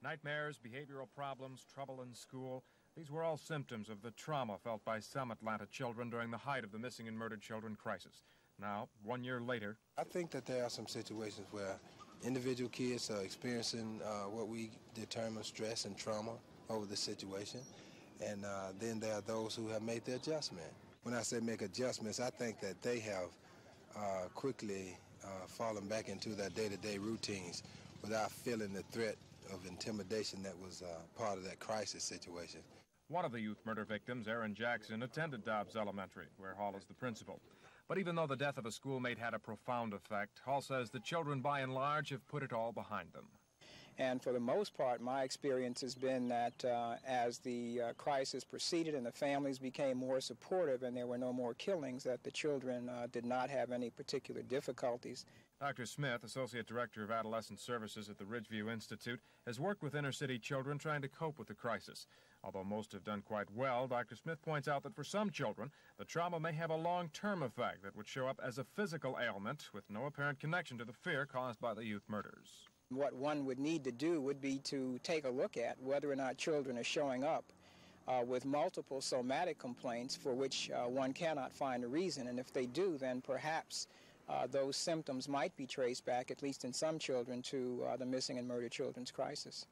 Nightmares, behavioral problems, trouble in school, these were all symptoms of the trauma felt by some Atlanta children during the height of the missing and murdered children crisis. Now, 1 year later, I think that there are some situations where individual kids are experiencing what we determine stress and trauma over the situation, and then there are those who have made the adjustment. When I say make adjustments, I think that they have quickly fallen back into their day-to-day routines without feeling the threat of intimidation that was part of that crisis situation. One of the youth murder victims, Aaron Jackson, attended Dobbs Elementary, where Hall is the principal. But even though the death of a schoolmate had a profound effect, Hall says the children, by and large, have put it all behind them. And for the most part, my experience has been that as the crisis proceeded and the families became more supportive and there were no more killings, that the children did not have any particular difficulties. Dr. Smith, Associate Director of Adolescent Services at the Ridgeview Institute, has worked with inner-city children trying to cope with the crisis. Although most have done quite well, Dr. Smith points out that for some children, the trauma may have a long-term effect that would show up as a physical ailment with no apparent connection to the fear caused by the youth murders. What one would need to do would be to take a look at whether or not children are showing up with multiple somatic complaints for which one cannot find a reason. And if they do, then perhaps those symptoms might be traced back, at least in some children, to the missing and murdered children's crisis.